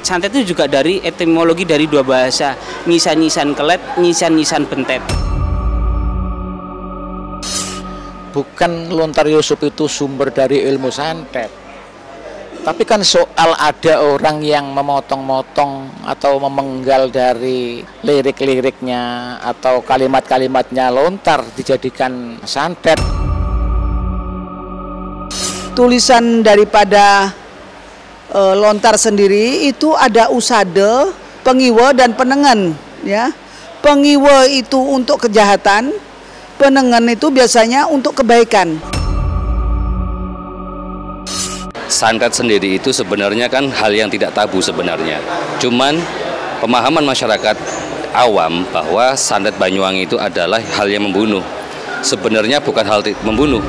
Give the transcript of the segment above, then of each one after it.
Santet itu juga dari etimologi dari dua bahasa, nyisan-nyisan kelet, nyisan-nyisan bentet. Bukan Lontar Yusuf itu sumber dari ilmu santet, tapi kan soal ada orang yang memotong-motong atau memenggal dari lirik-liriknya atau kalimat-kalimatnya Lontar dijadikan santet. Tulisan daripada Lontar sendiri itu ada usade, pengiwe dan penengen, ya. Pengiwe itu untuk kejahatan, penengen itu biasanya untuk kebaikan. Santet sendiri itu sebenarnya kan hal yang tidak tabu sebenarnya. Cuman pemahaman masyarakat awam bahwa santet Banyuwangi itu adalah hal yang membunuh. Sebenarnya bukan hal membunuh.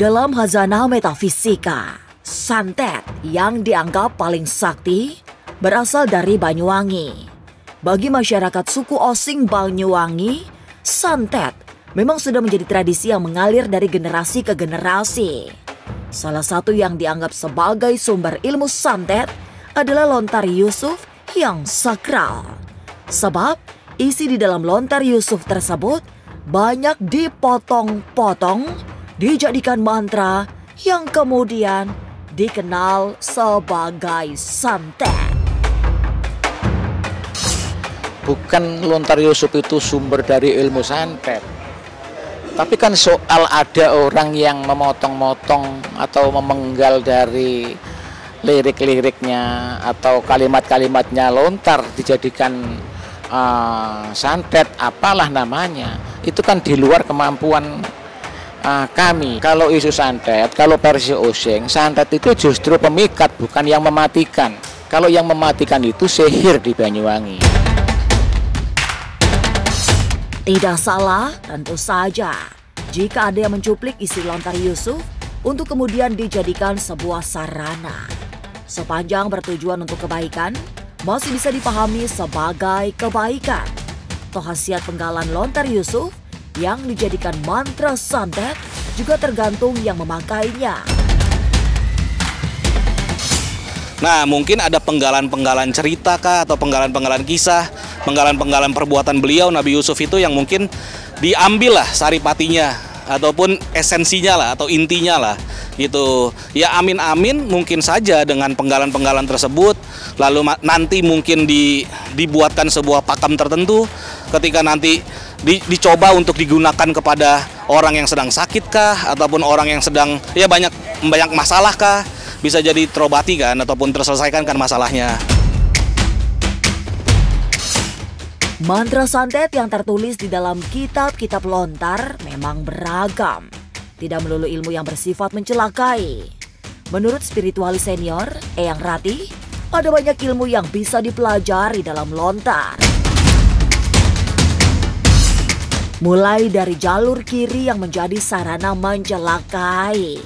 Dalam khazanah metafisika, santet yang dianggap paling sakti berasal dari Banyuwangi. Bagi masyarakat suku Osing Banyuwangi, santet memang sudah menjadi tradisi yang mengalir dari generasi ke generasi. Salah satu yang dianggap sebagai sumber ilmu santet adalah Lontar Yusuf yang sakral. Sebab isi di dalam Lontar Yusuf tersebut banyak dipotong-potong, dijadikan mantra yang kemudian dikenal sebagai santet. Bukan Lontar Yusuf itu sumber dari ilmu santet, tapi kan soal ada orang yang memotong-motong atau memenggal dari lirik-liriknya atau kalimat-kalimatnya Lontar dijadikan santet, apalah namanya, itu kan di luar kemampuan kami. Kalau isu santet, kalau versi Osing, santet itu justru pemikat, bukan yang mematikan. Kalau yang mematikan itu sihir di Banyuwangi. Tidak salah, tentu saja, jika ada yang mencuplik isi Lontar Yusuf untuk kemudian dijadikan sebuah sarana. Sepanjang bertujuan untuk kebaikan, masih bisa dipahami sebagai kebaikan. Toh khasiat penggalan Lontar Yusuf yang dijadikan mantra santet juga tergantung yang memakainya. Nah, mungkin ada penggalan-penggalan cerita kah, atau penggalan-penggalan kisah, penggalan-penggalan perbuatan beliau Nabi Yusuf itu yang mungkin diambil lah saripatinya ataupun esensinya lah atau intinya lah gitu. Ya amin-amin mungkin saja dengan penggalan-penggalan tersebut lalu nanti mungkin dibuatkan sebuah pakem tertentu ketika nanti dicoba untuk digunakan kepada orang yang sedang sakit kah ataupun orang yang sedang ya banyak masalah kah, bisa jadi terobati kan ataupun terselesaikan kan masalahnya. Mantra santet yang tertulis di dalam kitab-kitab Lontar memang beragam. Tidak melulu ilmu yang bersifat mencelakai. Menurut spiritualis senior, Eyang Ratih, ada banyak ilmu yang bisa dipelajari dalam Lontar. Mulai dari jalur kiri yang menjadi sarana mencelakai,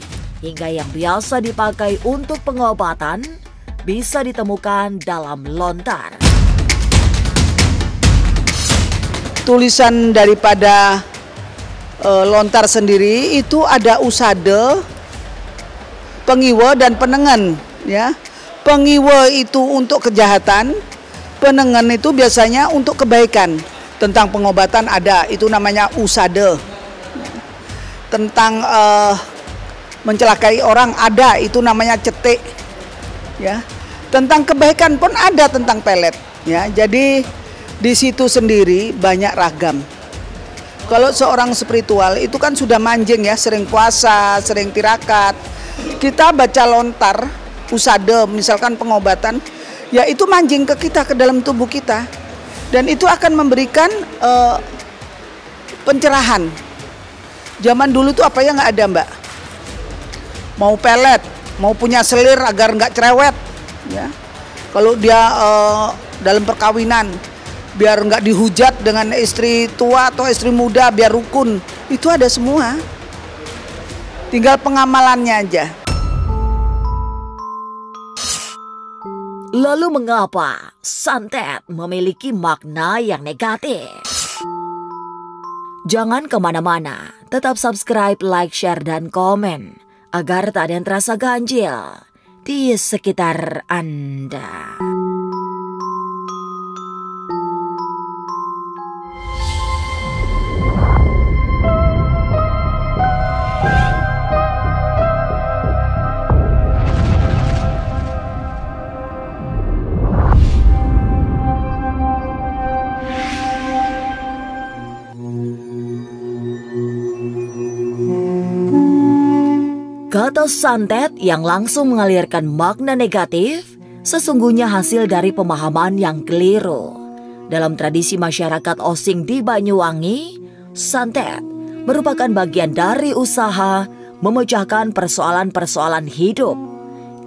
hingga yang biasa dipakai untuk pengobatan, bisa ditemukan dalam Lontar. Tulisan daripada Lontar sendiri itu ada usade, pengiwe dan penengen, ya. Pengiwe itu untuk kejahatan, penengen itu biasanya untuk kebaikan. Tentang pengobatan ada, itu namanya usade. Tentang mencelakai orang ada, itu namanya cetek, ya. Tentang kebaikan pun ada, tentang pelet, ya. Jadi di situ sendiri banyak ragam. Kalau seorang spiritual itu kan sudah manjing ya, sering puasa, sering tirakat. Kita baca Lontar, usade, misalkan pengobatan, ya itu manjing ke kita, ke dalam tubuh kita. Dan itu akan memberikan pencerahan. Zaman dulu tuh apa ya nggak ada, Mbak? Mau pelet, mau punya selir agar nggak cerewet, ya. Kalau dia dalam perkawinan, biar nggak dihujat dengan istri tua atau istri muda, biar rukun. Itu ada semua. Tinggal pengamalannya aja. Lalu mengapa santet memiliki makna yang negatif? Jangan kemana-mana, tetap subscribe, like, share, dan komen agar tak ada yang terasa ganjil di sekitar Anda. Kata santet yang langsung mengalirkan makna negatif sesungguhnya hasil dari pemahaman yang keliru. Dalam tradisi masyarakat Osing di Banyuwangi, santet merupakan bagian dari usaha memecahkan persoalan-persoalan hidup.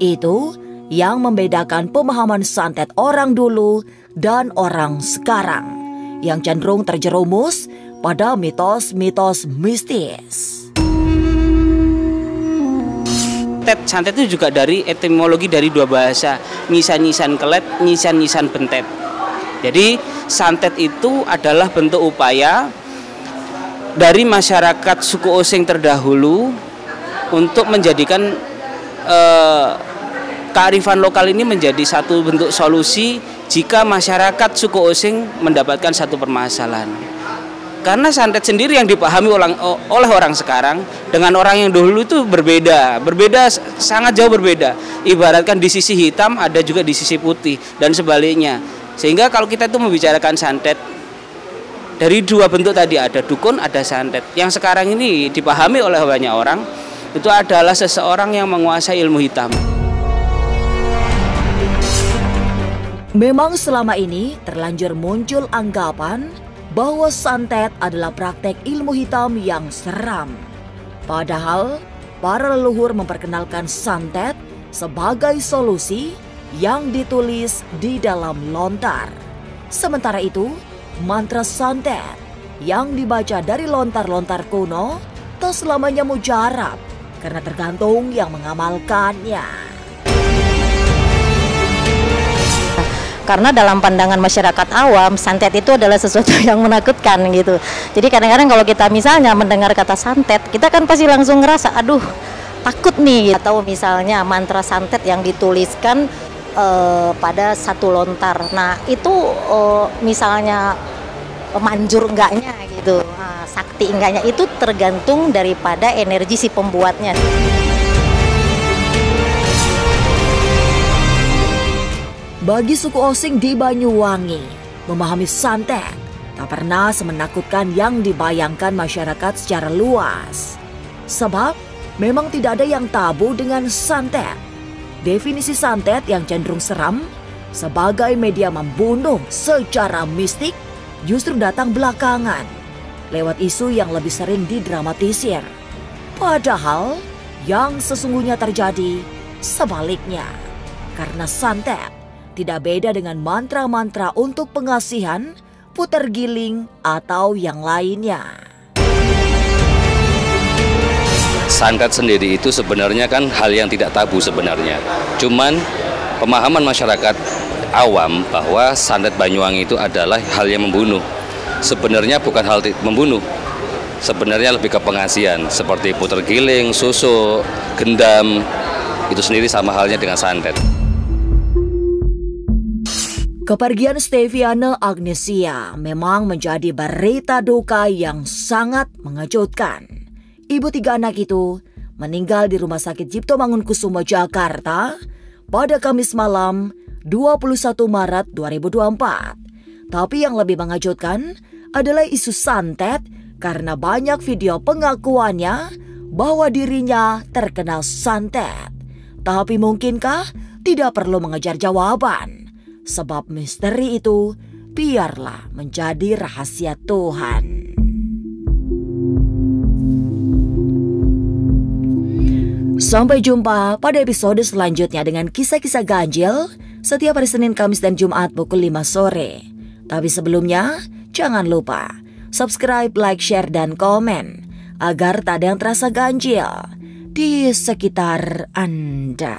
Itu yang membedakan pemahaman santet orang dulu dan orang sekarang, yang cenderung terjerumus pada mitos-mitos mistis. Santet itu juga dari etimologi dari dua bahasa, nyisan-nyisan kelet, nyisan-nyisan bentet. Jadi santet itu adalah bentuk upaya dari masyarakat suku Osing terdahulu untuk menjadikan kearifan lokal ini menjadi satu bentuk solusi jika masyarakat suku Osing mendapatkan satu permasalahan. Karena santet sendiri yang dipahami oleh orang sekarang dengan orang yang dulu itu berbeda, sangat jauh berbeda. Ibaratkan di sisi hitam ada juga di sisi putih dan sebaliknya. Sehingga kalau kita itu membicarakan santet dari dua bentuk tadi, ada dukun, ada santet. Yang sekarang ini dipahami oleh banyak orang itu adalah seseorang yang menguasai ilmu hitam. Memang selama ini terlanjur muncul anggapan bahwa santet adalah praktek ilmu hitam yang seram. Padahal para leluhur memperkenalkan santet sebagai solusi yang ditulis di dalam lontar. Sementara itu, mantra santet yang dibaca dari lontar-lontar kuno tak selamanya mujarab karena tergantung yang mengamalkannya. Karena dalam pandangan masyarakat awam, santet itu adalah sesuatu yang menakutkan gitu. Jadi kadang-kadang kalau kita misalnya mendengar kata santet, kita kan pasti langsung ngerasa, aduh takut nih. Atau misalnya mantra santet yang dituliskan pada satu lontar. Nah itu misalnya manjur enggaknya gitu, sakti enggaknya, itu tergantung daripada energi si pembuatnya. Bagi suku Osing di Banyuwangi, memahami santet tak pernah semenakutkan yang dibayangkan masyarakat secara luas. Sebab memang tidak ada yang tabu dengan santet. Definisi santet yang cenderung seram sebagai media membunuh secara mistik justru datang belakangan lewat isu yang lebih sering didramatisir. Padahal yang sesungguhnya terjadi sebaliknya, karena santet tidak beda dengan mantra-mantra untuk pengasihan, puter giling, atau yang lainnya. Santet sendiri itu sebenarnya kan hal yang tidak tabu sebenarnya. Cuman pemahaman masyarakat awam bahwa santet Banyuwangi itu adalah hal yang membunuh. Sebenarnya bukan hal membunuh. Sebenarnya lebih ke pengasihan seperti puter giling, susuk, gendam. Itu sendiri sama halnya dengan santet. Kepergian Steviane Agnesia memang menjadi berita duka yang sangat mengejutkan. Ibu 3 anak itu meninggal di Rumah Sakit Cipto Mangunkusumo, Jakarta pada Kamis malam 21 Maret 2024. Tapi yang lebih mengejutkan adalah isu santet karena banyak video pengakuannya bahwa dirinya terkena santet. Tapi mungkinkah tidak perlu mengejar jawaban? Sebab misteri itu biarlah menjadi rahasia Tuhan. Sampai jumpa pada episode selanjutnya dengan kisah-kisah ganjil setiap hari Senin, Kamis, dan Jumat pukul 5 sore. Tapi sebelumnya, jangan lupa subscribe, like, share, dan komen agar tak ada yang terasa ganjil di sekitar Anda.